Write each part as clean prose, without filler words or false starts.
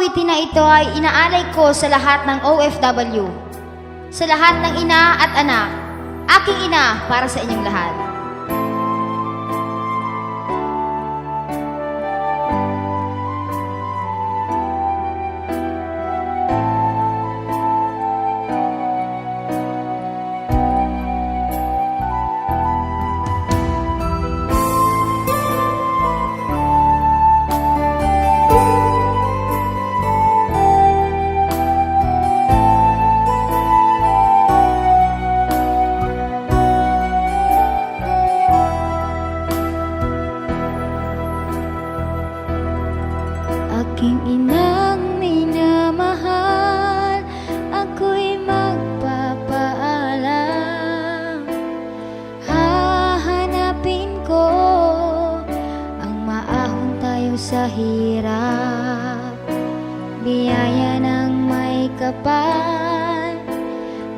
awitin na ito ay inaalay ko sa lahat ng OFW, sa lahat ng ina at anak, aking ina para sa inyong lahat. Aking inang minamahal, ako'y magpapaalam. Hahanapin ko ang maahon tayo sa hirap. Biyaya ng may kapal,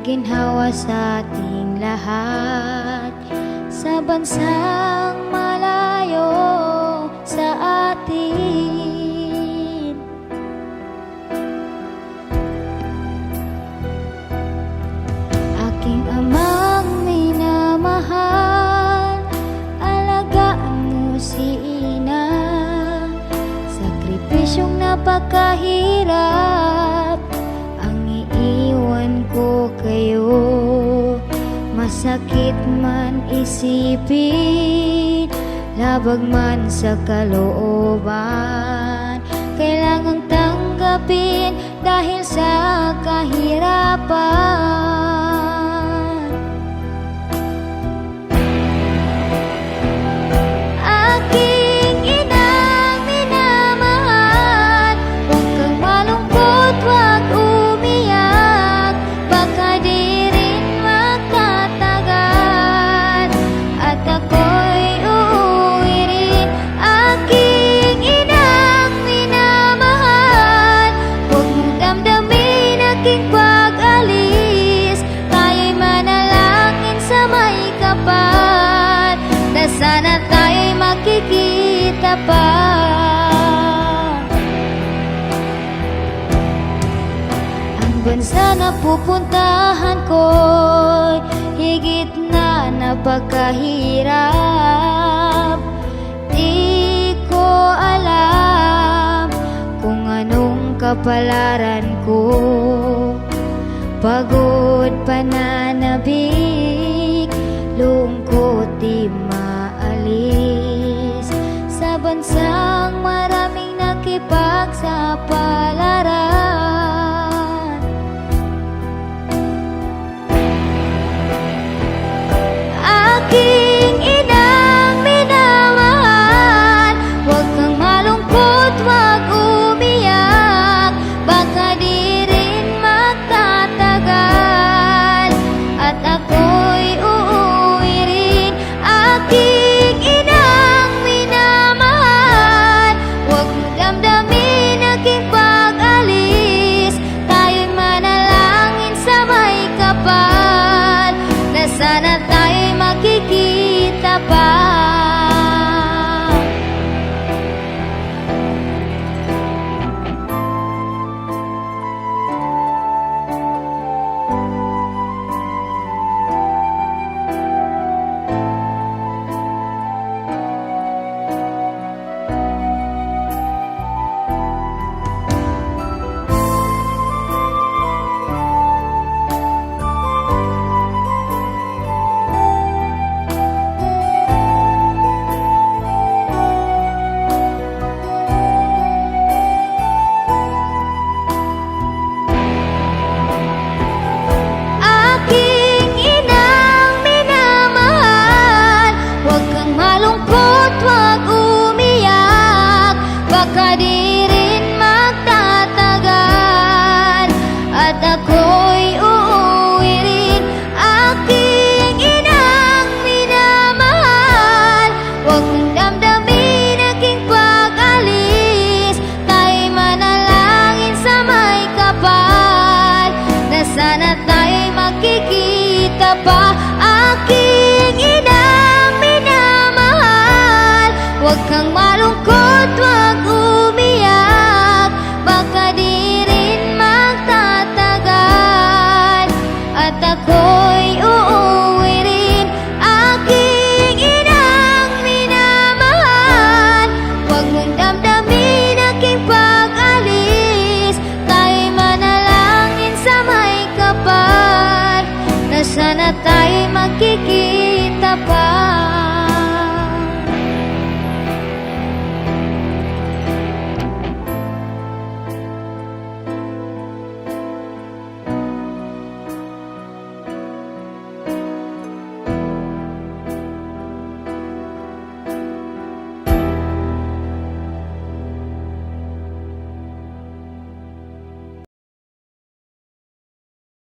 ginhawa sa ating lahat. Sa bansang malayo sa atin, aking amang minamahal, alagaan mo si ina. Sakripisyong napakahirap ang iiwan ko kayo. Masakit man isipin, labag man sa kalooban, kailangang tanggapin dahil sa kahirapan. Aking inang minamahal, huwag kang malungkot, huwag umiyak, baka di rin magtatagal at ako'y uuwi rin. Aking inang minamahal, huwag mong damdamin aking pag-alis, tayo'y manalangin sa may kapal, na sana tayo'y makikita pa. Ang bansa na pupuntahan ko'y higit na napakahirap. Di ko alam kung anong kapalaran ko. Pagod, pananabik, lungkot di maalis. Sa bansang maraming nakipagsapalaran, aking inang minamahal, huwag kang malungkot, huwag umiyak, baka di rin magtatagal at ako'y uuwi rin. Aking inang minamahal, huwag mo damdamin aking pag-alis, tayo'y manalangin sa may kapal, na sana tayo'y makikita pa. Aking inang minamahal, huwag kang malungkot, huwag umiyak, baka di rin magtatagal at ako'y uuwi rin. Aking inang minamahal, huwag mong damdamin aking pag-alis, tayo'y manalangin sa may kapal, na sana tayo'y makikita pa. Aking inang minamahal, huwag kang malungkot, huwag umiyak, baka di kita pa